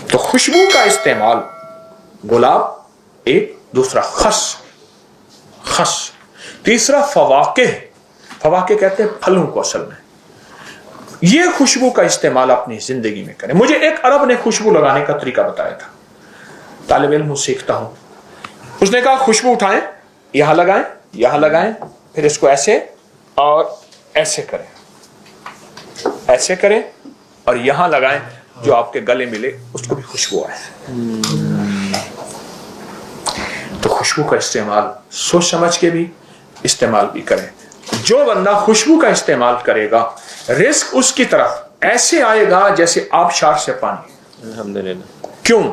तो खुशबू का इस्तेमाल, गुलाब एक, दूसरा खस, तीसरा फवाके कहते हैं फलों को असल में। ये खुशबू का इस्तेमाल अपनी जिंदगी में करें। मुझे एक अरब ने खुशबू लगाने का तरीका बताया था, तालिब इल्म सीखता हूं। उसने कहा खुशबू उठाएं, यहां लगाएं, फिर इसको ऐसे और ऐसे करें और यहां लगाएं, जो आपके गले मिले उसको भी खुशबू आए। तो खुशबू का इस्तेमाल सोच समझ के भी इस्तेमाल भी करें। जो बंदा खुशबू का इस्तेमाल करेगा, रिस्क उसकी तरफ ऐसे आएगा जैसे आबशार से पानी। अल्हम्दुलिल्लाह। क्यों?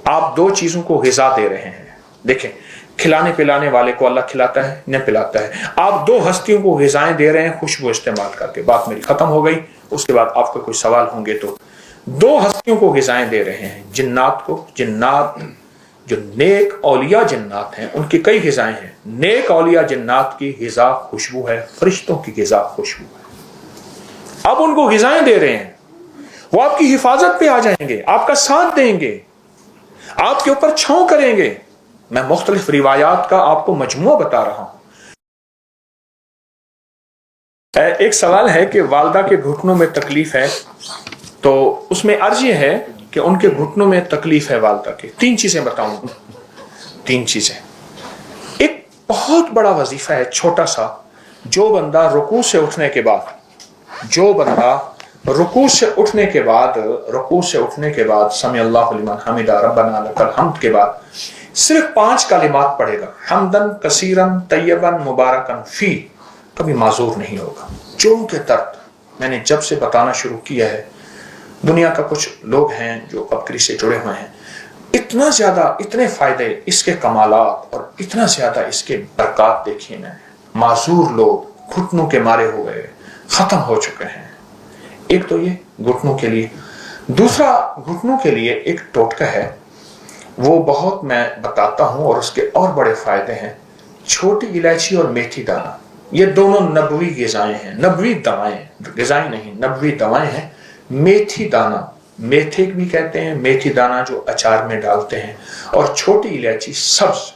आप दो चीजों को ग़िज़ा दे रहे हैं। देखें, खिलाने पिलाने वाले को अल्लाह खिलाता है, न पिलाता है। आप दो हस्तियों को ग़िज़ाएं दे रहे हैं खुशबू इस्तेमाल करके। बात मेरी खत्म हो गई, उसके बाद आपको कोई सवाल होंगे तो। दो हस्तियों को ग़िज़ाएं दे रहे हैं, जिन्नात जो नेक औलिया जिन्नात हैं, उनकी कई ग़िज़ाएं हैं। नेक औलिया जिन्नात की ग़िज़ा खुशबू है, फरिश्तों की ग़िज़ा खुशबू है। अब उनको ग़िज़ाएं दे रहे हैं, वो आपकी हिफाजत पे आ जाएंगे, आपका साथ देंगे, आपके ऊपर छांव करेंगे। मैं मुख्तलिफ रिवायात का आपको मजमूआ बता रहा हूं। एक सवाल है कि वालदा के घुटनों में तकलीफ है, तो उसमें अर्ज ये है कि उनके घुटनों में तकलीफ है वालदा के। तीन चीजें बताऊंगा, तीन चीजें। एक बहुत बड़ा वजीफा है, छोटा सा। जो बंदा रुकू से उठने के बाद समी अल्लाहु लिमन हमिदा रब्बना लकल हम्द के बाद सिर्फ 5 कलिमात पढ़ेगा, हमदन कसीरन तय्यबन मुबारकन फी, कभी माजूर नहीं होगा। जो के दर्द मैंने जब से बताना शुरू किया है, दुनिया का कुछ लोग हैं जो बकरी से जुड़े हुए हैं, इतना ज्यादा, इतने फायदे इसके कमालात और इतना ज्यादा इसके बरकत देखिए ना। माजूर लोग घुटनों के मारे हुए खत्म हो चुके हैं। एक तो ये घुटनों के लिए। दूसरा, घुटनों के लिए एक टोटका है, वो बहुत मैं बताता हूं और उसके और बड़े फायदे हैं। छोटी इलायची और मेथी दाना, ये दोनों नबवी ग़िज़ाएं हैं, नबवी दवाएं, ग़िज़ाएं नहीं, नबवी दवाएं हैं। मेथी दाना, मेथे भी कहते हैं, मेथी दाना जो अचार में डालते हैं, और छोटी इलायची सब्ज,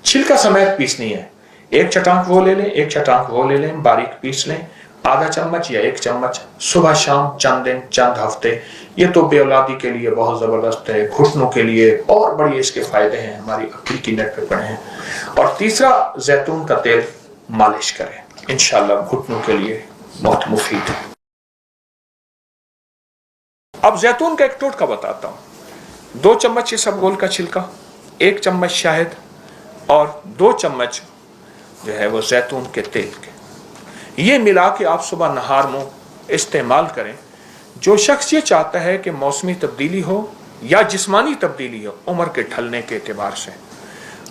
छिलका समेत पीसनी है। एक चटांक वो ले लें, एक चटांक वो ले लें, बारीक पीस लें। आधा चम्मच या 1 चम्मच सुबह शाम, चंद दिन, चंद हफ्ते। ये तो बेऔलादी के लिए बहुत जबरदस्त है, घुटनों के लिए और बड़ी इसके फायदे हैं, हमारी अक्ल की नेट पे पड़े हैं। और तीसरा, जैतून का तेल मालिश करें, इंशाल्लाह घुटनों के लिए बहुत मुफीद है। अब जैतून का एक टोटका बताता हूं। 2 चम्मच इसबगोल का छिलका, 1 चम्मच शहद और 2 चम्मच जो है वो जैतून के तेल के, ये मिला के आप सुबह नहार मुंह इस्तेमाल करें। जो शख्स ये चाहता है कि मौसमी तब्दीली हो या जिस्मानी तब्दीली हो, उम्र के ढलने के एतबार से,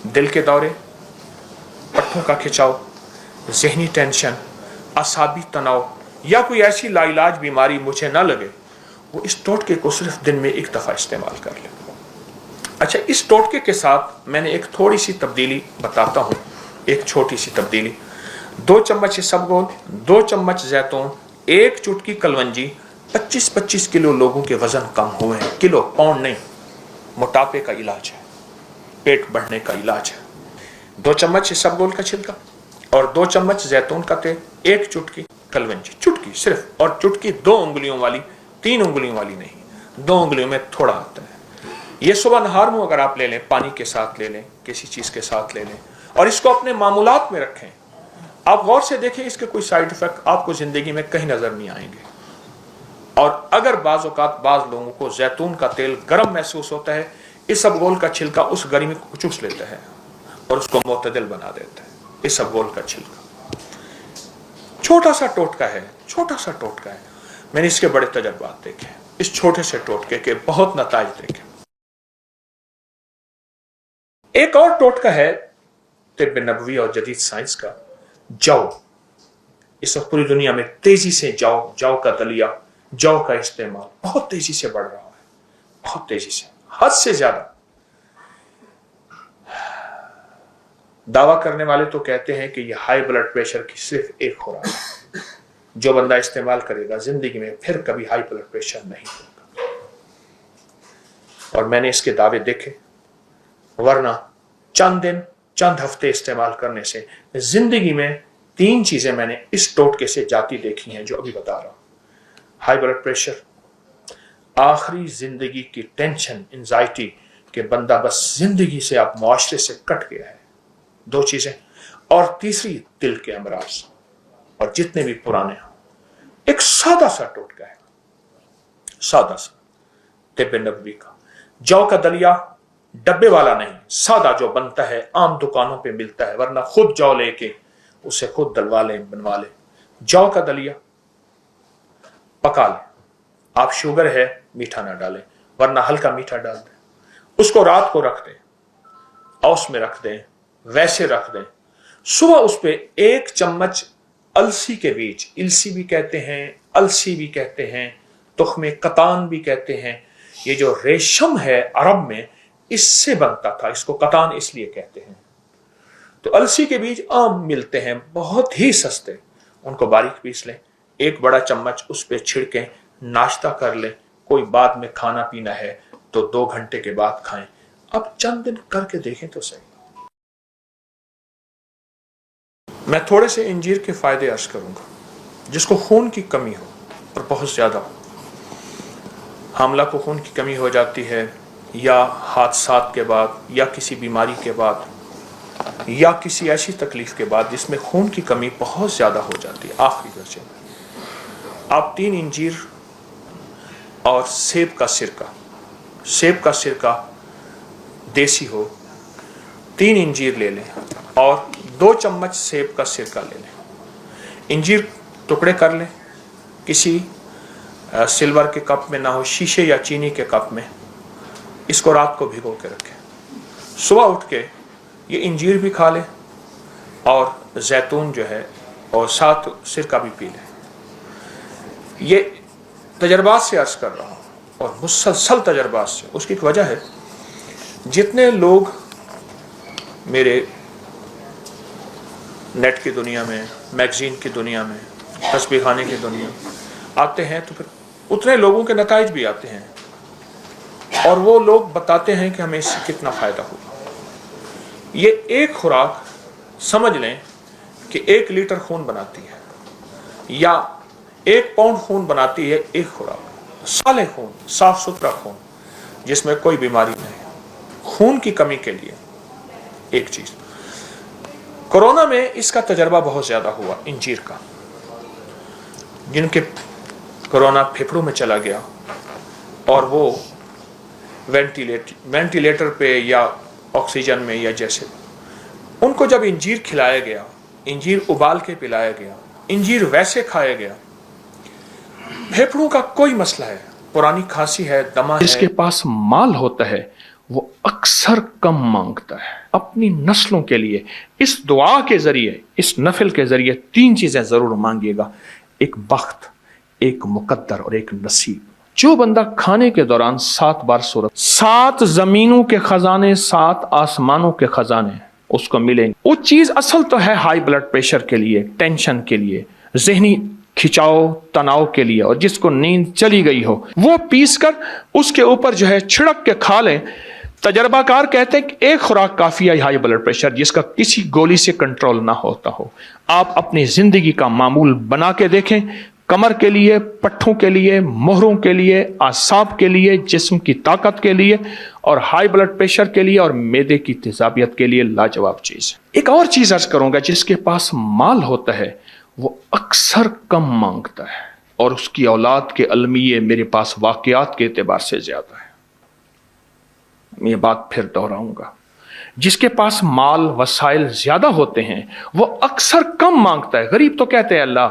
दिल के दौरे, पट्टों का खिंचाव, जहनी टेंशन, असाबी तनाव या कोई ऐसी लाइलाज बीमारी मुझे ना लगे, वो इस टोटके को सिर्फ दिन में 1 दफ़ा इस्तेमाल कर ले। अच्छा, इस टोटके के साथ मैंने एक थोड़ी सी तब्दीली बताता हूँ, एक छोटी सी तब्दीली। 2 चम्मच इसबगोल, 2 चम्मच जैतून, 1 चुटकी कलवंजी। 25-25 किलो लोगों के वजन कम हुए हैं, किलो, पाउंड नहीं। मोटापे का इलाज है, पेट बढ़ने का इलाज है। 2 चम्मच इसबगोल का छिलका और 2 चम्मच जैतून का तेल, 1 चुटकी कलवंजी, चुटकी सिर्फ, और चुटकी 2 उंगलियों वाली, 3 उंगलियों वाली नहीं, 2 उंगलियों में थोड़ा आता है। ये सुबह नहार मुंह अगर आप ले लें, पानी के साथ ले लें, किसी चीज के साथ ले लें, और इसको अपने मामूलात में रखें। आप गौर से देखें, इसके कोई साइड इफेक्ट आपको जिंदगी में कहीं नजर नहीं आएंगे। और अगर बाज़ औक़ात बाज़ लोगों को जैतून का तेल गर्म महसूस होता है, इसबगोल का छिलका उस गर्मी को चूस लेता है और उसको मुतदिल बना देता है। इसबगोल का छिलका छोटा सा टोटका है, छोटा सा टोटका है। मैंने इसके बड़े तजर्बात देखे, इस छोटे से टोटके के बहुत नताइज देखे। एक और टोटका है तिब्ब नबवी और जदीद साइंस का, जौ। इस वक्त पूरी दुनिया में तेजी से जौ का दलिया, जौ का इस्तेमाल बहुत तेजी से बढ़ रहा है, बहुत तेजी से, हद से ज्यादा। दावा करने वाले तो कहते हैं कि यह हाई ब्लड प्रेशर की सिर्फ एक खुराक है, जो बंदा इस्तेमाल करेगा जिंदगी में फिर कभी हाई ब्लड प्रेशर नहीं होगा। और मैंने इसके दावे देखे, वरना चंद दिन चंद हफ्ते इस्तेमाल करने से जिंदगी में 3 चीजें मैंने इस टोटके से जाती देखी हैं जो अभी बता रहा हूं। हाई ब्लड प्रेशर, आखिरी जिंदगी की टेंशन, एंजाइटी कि बंदा बस जिंदगी से आप मुआशरे से कट गया है, 2 चीजें, और तीसरी दिल के अमराज, और जितने भी पुराने हों। एक सादा सा टोटका है, सादा सा, तिब्बे नबवी का। जौ का दलिया, डब्बे वाला नहीं, सादा जो बनता है, आम दुकानों पे मिलता है, वरना खुद जौ लेके उसे खुद दलवा ले, बनवा ले। जौ का दलिया पका ले, आप शुगर है मीठा ना डालें, वरना हल्का मीठा डाल दें। उसको रात को रख दें, औस में रख दें, वैसे रख दें। सुबह उस पे 1 चम्मच अलसी के बीज, इलसी भी कहते हैं, अलसी भी कहते हैं, तुख्मे कतान भी कहते हैं। ये जो रेशम है अरब में इससे बनता था, इसको कतान इसलिए कहते हैं। तो अलसी के बीज आम मिलते हैं, बहुत ही सस्ते, उनको बारीक पीस लें, 1 बड़ा चम्मच उस पे छिड़कें, नाश्ता कर लें। कोई बाद में खाना पीना है तो 2 घंटे के बाद खाएं। अब चंद दिन करके देखें तो सही। मैं थोड़े से इंजीर के फायदे अर्ज करूंगा। जिसको खून की कमी हो और बहुत ज्यादा हो, हामला को खून की कमी हो जाती है, या हादसात के बाद, या किसी बीमारी के बाद, या किसी ऐसी तकलीफ के बाद जिसमें खून की कमी बहुत ज्यादा हो जाती है, आखिरी दर्जे में, आप 3 इंजीर और सेब का सिरका देसी हो, 3 इंजीर ले लें और 2 चम्मच सेब का सिरका ले लें। इंजीर टुकड़े कर लें, किसी सिल्वर के कप में ना हो, शीशे या चीनी के कप में। इसको रात को भिगो के रखें, सुबह उठ के ये इंजीर भी खा लें और जैतून जो है और साथ सिरका भी पी लें। ये तजर्बात से अर्ज कर रहा हूँ और मुसलसल तजर्बात से। उसकी एक वजह है, जितने लोग मेरे नेट की दुनिया में, मैगजीन की दुनिया में, तस्बीह खाने की दुनिया में आते हैं, तो फिर उतने लोगों के नताइज भी आते हैं और वो लोग बताते हैं कि हमें इससे कितना फ़ायदा हुआ। ये एक खुराक समझ लें कि 1 लीटर खून बनाती है या 1 पाउंड खून बनाती है एक खुराक। साले खून, साफ सुथरा खून जिसमें कोई बीमारी नहीं। खून की कमी के लिए एक चीज, कोरोना में इसका तजर्बा बहुत ज्यादा हुआ इंजीर का। जिनके कोरोना फेफड़ों में चला गया और वो वेंटिलेटर पे या ऑक्सीजन में या जैसे, उनको जब इंजीर खिलाया गया, इंजीर उबाल के पिलाया गया, इंजीर वैसे खाया गया, फेफड़ों का कोई मसला है, पुरानी खांसी है, दमा है, जिसके पास माल होता है वो अक्सर कम मांगता है। अपनी नस्लों के लिए इस दुआ के जरिए, इस नफिल के जरिए 3 चीजें जरूर मांगिएगा, एक बख्त, एक मुकद्दर और एक नसीब। जो बंदा खाने के दौरान 7 बार सूरत, 7 जमीनों के खजाने, 7 आसमानों के खजाने उसको मिलेंगे। वो चीज असल तो है हाई ब्लड प्रेशर के लिए, टेंशन के लिए, जहनी खिंचाव तनाव के लिए, और जिसको नींद चली गई हो वो पीस कर उसके ऊपर जो है छिड़क के खा लें। तजर्बाकार कहते हैं कि एक खुराक काफी है हाई ब्लड प्रेशर जिसका किसी गोली से कंट्रोल ना होता हो। आप अपनी जिंदगी का मामूल बना के देखें, कमर के लिए, पट्ठों के लिए, मोहरों के लिए, आसाब के लिए, जिस्म की ताकत के लिए, और हाई ब्लड प्रेशर के लिए और मैदे की तेजाबियत के लिए लाजवाब चीज। एक और चीज अर्ज करूंगा, जिसके पास माल होता है वो अक्सर कम मांगता है और उसकी औलाद के अलमिये मेरे पास वाकयात के एतबार से ज्यादा है। ये बात फिर दोहराऊंगा, जिसके पास माल वसाइल ज्यादा होते हैं वो अक्सर कम मांगता है। गरीब तो कहते हैं अल्लाह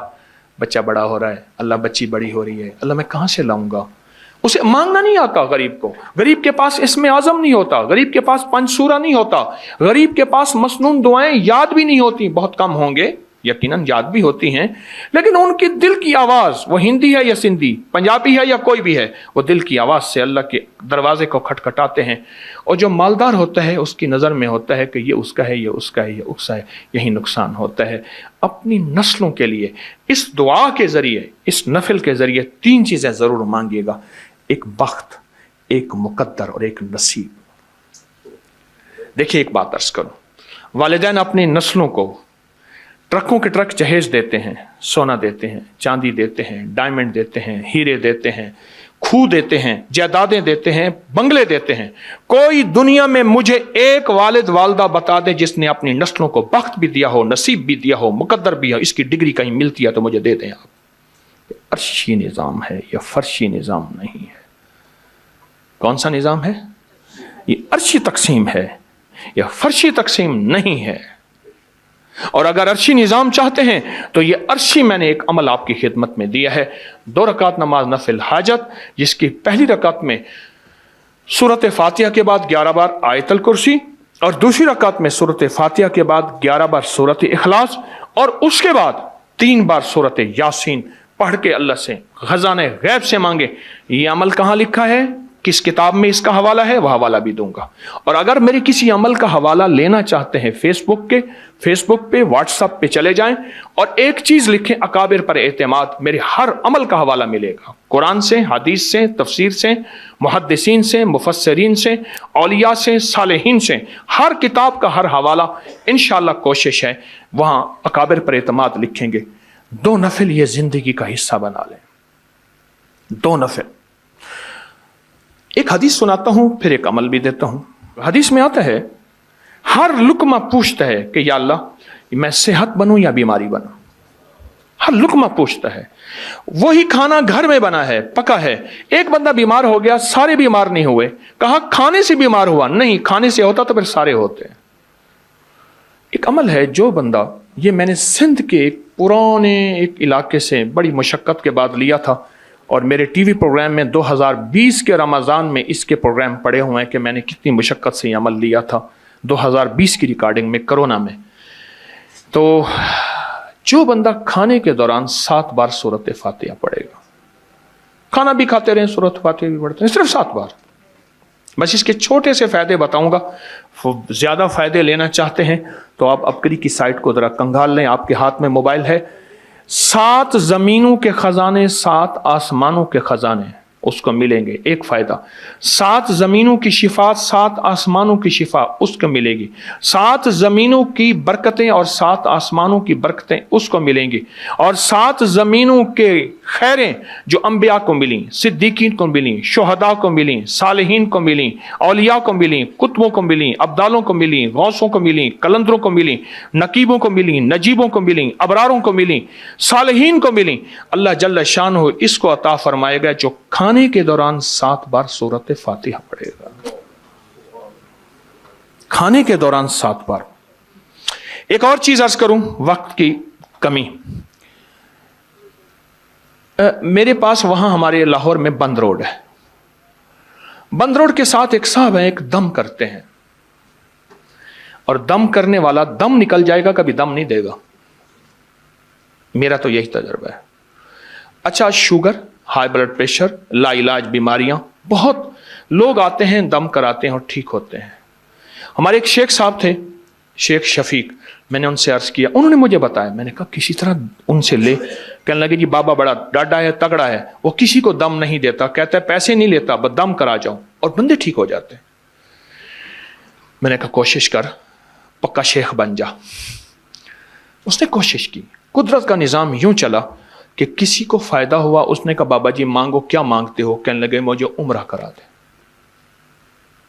बच्चा बड़ा हो रहा है, अल्लाह बच्ची बड़ी हो रही है, अल्लाह मैं कहां से लाऊंगा। उसे मांगना नहीं आता गरीब को। गरीब के पास इसमें आजम नहीं होता, गरीब के पास पंचसूरा नहीं होता, गरीब के पास मसनून दुआएं याद भी नहीं होती। बहुत कम होंगे, यकीनन याद भी होती हैं, लेकिन उनकी दिल की आवाज, वो हिंदी है या सिंधी, पंजाबी है या कोई भी है, वो दिल की आवाज से अल्लाह के दरवाजे को खटखटाते हैं। और जो मालदार होता है उसकी नजर में होता है कि ये उसका है, ये उसका है, ये उसका है, यही नुकसान होता है। अपनी नस्लों के लिए इस दुआ के जरिए, इस नफिल के जरिए 3 चीजें जरूर मांगिएगा, एक बख्त, एक मुकद्दर और एक नसीब। देखिए, एक बात अर्ज करूं, वालिदैन अपनी नस्लों को ट्रकों के ट्रक जहेज देते हैं, सोना देते हैं, चांदी देते हैं, डायमंड देते हैं, हीरे देते हैं, खूह देते हैं, जायदादें देते हैं, बंगले देते हैं। कोई दुनिया में मुझे एक वालिद वालदा बता दे जिसने अपनी नस्लों को बख्त भी दिया हो, नसीब भी दिया हो, मुकद्दर भी हो, इसकी डिग्री कहीं मिलती है तो मुझे दे दें आप। ये अर्शी निज़ाम है, यह फर्शी निज़ाम नहीं है। कौन सा निज़ाम है? ये अर्शी तकसीम है, यह फर्शी तकसीम नहीं है। और अगर अर्शी निज़ाम चाहते हैं तो ये अर्शी मैंने एक अमल आपकी खिदमत में दिया है। 2 रकात नमाज नफिल हाजत, जिसकी पहली रकात में सूरत फातिहा के बाद 11 बार आयतल कुर्सी, और दूसरी रकात में सूरत फातिहा के बाद 11 बार सूरत इखलास, और उसके बाद 3 बार सूरत यासीन पढ़ के अल्लाह से खजाने गैब से मांगे। ये अमल कहाँ लिखा है, किस किताब में इसका हवाला है, वह हवाला भी दूंगा। और अगर मेरे किसी अमल का हवाला लेना चाहते हैं फेसबुक पे व्हाट्सएप पे चले जाएं और एक चीज लिखें, अकाबिर पर एतमाद, मेरे हर अमल का हवाला मिलेगा। कुरान से, हदीस से, तफसीर से, मुहद्दिसीन से, मुफस्सिरीन से, औलिया से, सालेहीन से, हर किताब का हर हवाला इंशाअल्लाह कोशिश है वहां अकाबिर पर एतमाद लिखेंगे। 2 नफिल ये जिंदगी का हिस्सा बना लें, 2 नफिल। एक हदीस सुनाता हूं, फिर एक अमल भी देता हूं। हदीस में आता है, हर लुकमा पूछता है कि या अल्लाह मैं सेहत बनूं या बीमारी बनूं। हर लुकमा पूछता है। वही खाना घर में बना है, पका है, एक बंदा बीमार हो गया, सारे बीमार नहीं हुए। कहा खाने से बीमार हुआ, नहीं, खाने से होता तो फिर सारे होते। एक अमल है, जो बंदा, ये मैंने सिंध के एक पुराने एक इलाके से बड़ी मुशक्कत के बाद लिया था, और मेरे टीवी प्रोग्राम में 2020 के रमज़ान में इसके प्रोग्राम पड़े हुए हैं कि मैंने कितनी मुशक्क़त से ये अमल लिया था 2020 की रिकॉर्डिंग में, कोरोना में। तो जो बंदा खाने के दौरान 7 बार सूरत फातिहा पढ़ेगा, खाना भी खाते रहें, सूरत फातिहा भी पढ़ते हैं, सिर्फ 7 बार। बस इसके छोटे से फ़ायदे बताऊंगा। ज़्यादा फ़ायदे लेना चाहते हैं तो आप अपकरी की साइट को ज़रा कंगाल लें, आपके हाथ में मोबाइल है। 7 ज़मीनों के ख़जाने, 7 आसमानों के ख़जाने उसको मिलेंगे। एक फ़ायदा, 7 ज़मीनों की शिफा, 7 आसमानों की शिफा उसको मिलेगी। 7 ज़मीनों की बरकतें और 7 आसमानों की बरकतें उसको मिलेंगी। और 7 ज़मीनों के खैरें जो अंबिया को मिली, सिद्दीकीन को मिली, शुहदा को मिली, सालिहीन को मिली, औलिया को मिली, कुतुबों को मिली, अब्दालों को मिली, गौसों को मिली, कलंदरों को मिली, नकीबों को मिली, नजीबों को मिली, अबरारों को मिली, सालिहीन को मिली, अल्लाह जल्ल शानहू इसको अता फरमाएगा जो खाने के दौरान 7 बार सूरत फातिहा पढ़ेगा। खाने के दौरान 7 बार। एक और चीज अर्ज करूं, वक्त की कमी। मेरे पास वहां हमारे लाहौर में बंद रोड है। बंद रोड के साथ एक साहब है, एक दम करते हैं, और दम करने वाला दम निकल जाएगा, कभी दम नहीं देगा। मेरा तो यही तजुर्बा है। अच्छा, शुगर, हाई ब्लड प्रेशर, लाइलाज बीमारियां, बहुत लोग आते हैं, दम कराते हैं और ठीक होते हैं। हमारे एक शेख साहब थे, शेख शफीक, मैंने उनसे अर्ज किया, उन्होंने मुझे बताया, मैंने कहा किसी तरह उनसे ले। कहने लगे जी बाबा बड़ा डाढ़ा है, तगड़ा है, वो किसी को दम नहीं देता, कहता है पैसे नहीं लेता, बस दम करा जाओ, और बंदे ठीक हो जाते हैं। मैंने कहा कोशिश कर, पक्का शेख बन जा। उसने कोशिश की। कुदरत का निज़ाम यूं चला कि किसी को फायदा हुआ। उसने कहा बाबा जी मांगो, क्या मांगते हो? कहने लगे मुझे उम्रा करा दे।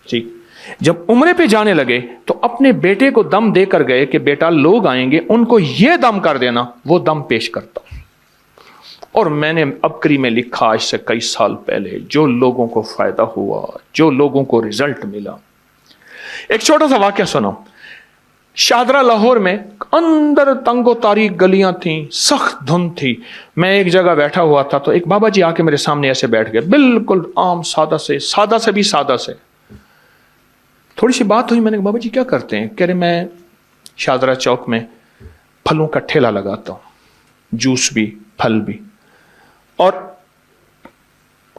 ठीक, जब उम्रे पे जाने लगे तो अपने बेटे को दम देकर गए कि बेटा लोग आएंगे, उनको ये दम कर देना। वो दम पेश करता। और मैंने अबकरी में लिखा आज से कई साल पहले, जो लोगों को फायदा हुआ, जो लोगों को रिजल्ट मिला। एक छोटा सा वाकया सुनो। शाहदरा लाहौर में अंदर तंगो तारीख गलियां थीं, सख्त धुंध थी। मैं एक जगह बैठा हुआ था तो एक बाबा जी आके मेरे सामने ऐसे बैठ गए, बिल्कुल आम सादा से भी सादा से। थोड़ी सी बात हुई, मैंने कहा बाबा जी क्या करते हैं? कह रहे मैं शाहदरा चौक में फलों का ठेला लगाता हूँ, जूस भी फल भी। और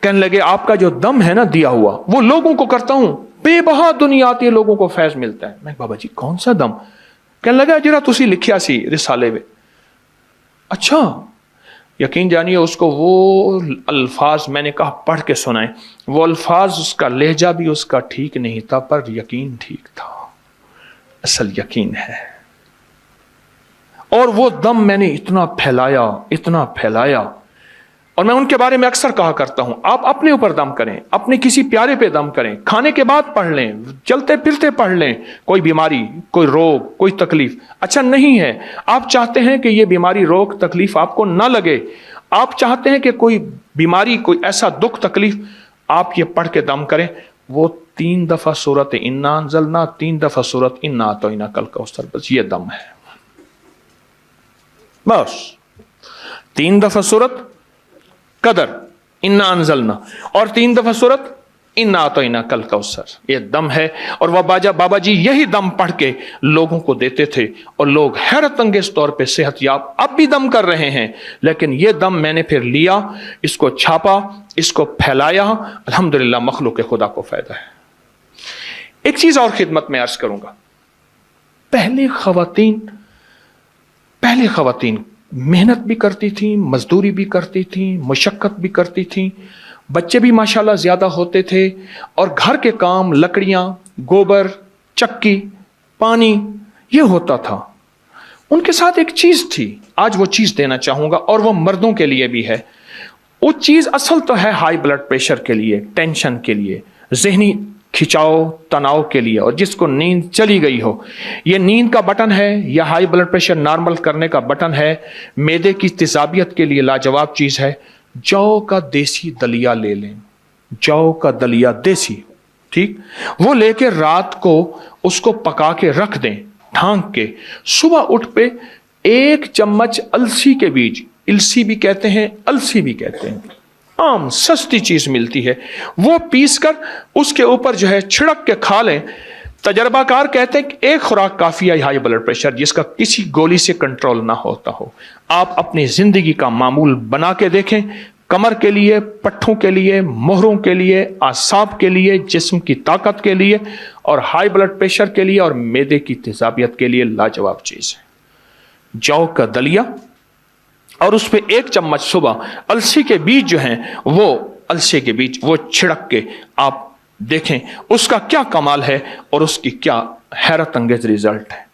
कहने लगे आपका जो दम है ना दिया हुआ, वो लोगों को करता हूं, बेबहा दुनिया आती है, लोगों को फैज मिलता है। मैं बाबा जी कौन सा दम? कहने लगा जरा तुसी लिखिया सी रिसाले में। अच्छा, यकीन जानिए उसको वो अल्फाज मैंने कहा पढ़ के सुनाए, वो अल्फाज उसका लहजा भी उसका ठीक नहीं था, पर यकीन ठीक था, असल यकीन है। और वो दम मैंने इतना फैलाया, और मैं उनके बारे में अक्सर कहा करता हूं, आप अपने ऊपर दम करें, अपने किसी प्यारे पे दम करें, खाने के बाद पढ़ लें, चलते फिरते पढ़ लें। कोई बीमारी, कोई रोग, कोई तकलीफ अच्छा नहीं है, आप चाहते हैं कि ये बीमारी, रोग, तकलीफ आपको ना लगे, आप चाहते हैं कि कोई बीमारी, कोई ऐसा दुख, तकलीफ, आप ये पढ़ के दम करें। वो 3 दफा सूरत इन्ना अंज़लना, 3 दफा सूरत इन्ना अतौइना कल कौसर, बस ये दम है, बस 3 दफा सूरत कदर इन्ना अंज़लना और 3 दफा सूरत इन्ना अतौइना कल कौसर, ये दम है। और वह बाबा जी यही दम पढ़ के लोगों को देते थे, और लोग हैरत अंगेज तौर पे सेहतयाब अब भी दम कर रहे हैं। लेकिन ये दम मैंने फिर लिया, इसको छापा, इसको फैलाया, अल्हम्दुलिल्लाह मखलूक खुदा को फायदा है। एक चीज और खिदमत में अर्ज करूंगा, पहले खवातीन मेहनत भी करती थी, मजदूरी भी करती थी, मशक्कत भी करती थी, बच्चे भी माशाल्लाह ज्यादा होते थे, और घर के काम, लकड़ियां, गोबर, चक्की, पानी, ये होता था। उनके साथ एक चीज थी, आज वो चीज देना चाहूंगा, और वो मर्दों के लिए भी है। वो चीज असल तो है हाई ब्लड प्रेशर के लिए, टेंशन के लिए, जहनी खिंचाव, तनाव के लिए, और जिसको नींद चली गई हो, ये नींद का बटन है, या हाई ब्लड प्रेशर नॉर्मल करने का बटन है, मैदे की तेजाबियत के लिए लाजवाब चीज है। जौ का देसी दलिया ले लें, जौ का दलिया देसी, ठीक, वो लेके रात को उसको पका के रख दें ढांक के, सुबह उठ पे 1 चम्मच अलसी के बीज, इलसी भी कहते हैं, अलसी भी कहते हैं, आम सस्ती चीज मिलती है, वो पीस कर उसके ऊपर जो है छिड़क के खा लें। तजर्बाकार कहते हैं कि 1 खुराक काफी है हाई ब्लड प्रेशर जिसका किसी गोली से कंट्रोल ना होता हो। आप अपनी जिंदगी का मामूल बना के देखें, कमर के लिए, पट्ठों के लिए, मोहरों के लिए, आसाब के लिए, जिस्म की ताकत के लिए, और हाई ब्लड प्रेशर के लिए, और मैदे की तेजाबियत के लिए लाजवाब चीज है। जौ का दलिया, और उस पर 1 चम्मच सुबह अलसी के बीज जो हैं, वो अलसी के बीज वो छिड़क के आप देखें उसका क्या कमाल है, और उसकी क्या हैरत अंगेज रिजल्ट है।